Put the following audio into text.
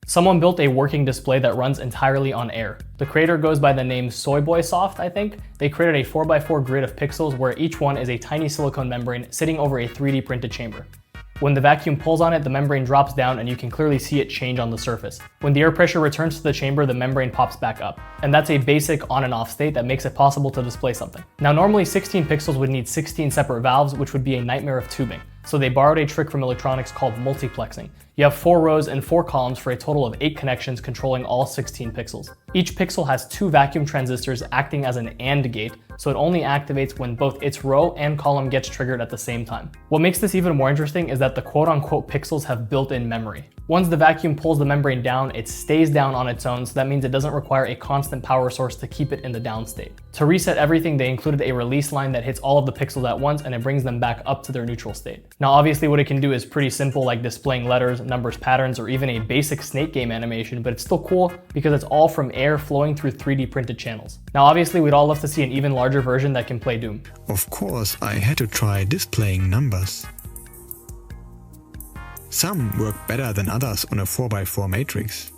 Someone built a working display that runs entirely on air. The creator goes by the name Soyboysoft, I think. They created a 4x4 grid of pixels where each one is a tiny silicone membrane sitting over a 3D printed chamber. When the vacuum pulls on it, the membrane drops down and you can clearly see it change on the surface. When the air pressure returns to the chamber, the membrane pops back up. And that's a basic on and off state that makes it possible to display something. Now normally 16 pixels would need 16 separate valves, which would be a nightmare of tubing. So they borrowed a trick from electronics called multiplexing. You have 4 rows and 4 columns for a total of 8 connections controlling all 16 pixels. Each pixel has 2 vacuum transistors acting as an AND gate, so it only activates when both its row and column gets triggered at the same time. What makes this even more interesting is that the quote-unquote pixels have built-in memory. Once the vacuum pulls the membrane down, it stays down on its own, so that means it doesn't require a constant power source to keep it in the down state. To reset everything, they included a release line that hits all of the pixels at once and it brings them back up to their neutral state. Now obviously what it can do is pretty simple, like displaying letters, numbers, patterns, or even a basic snake game animation, but it's still cool because it's all from air flowing through 3D printed channels. Now obviously we'd all love to see an even larger version that can play Doom. Of course, I had to try displaying numbers. Some work better than others on a 4x4 matrix.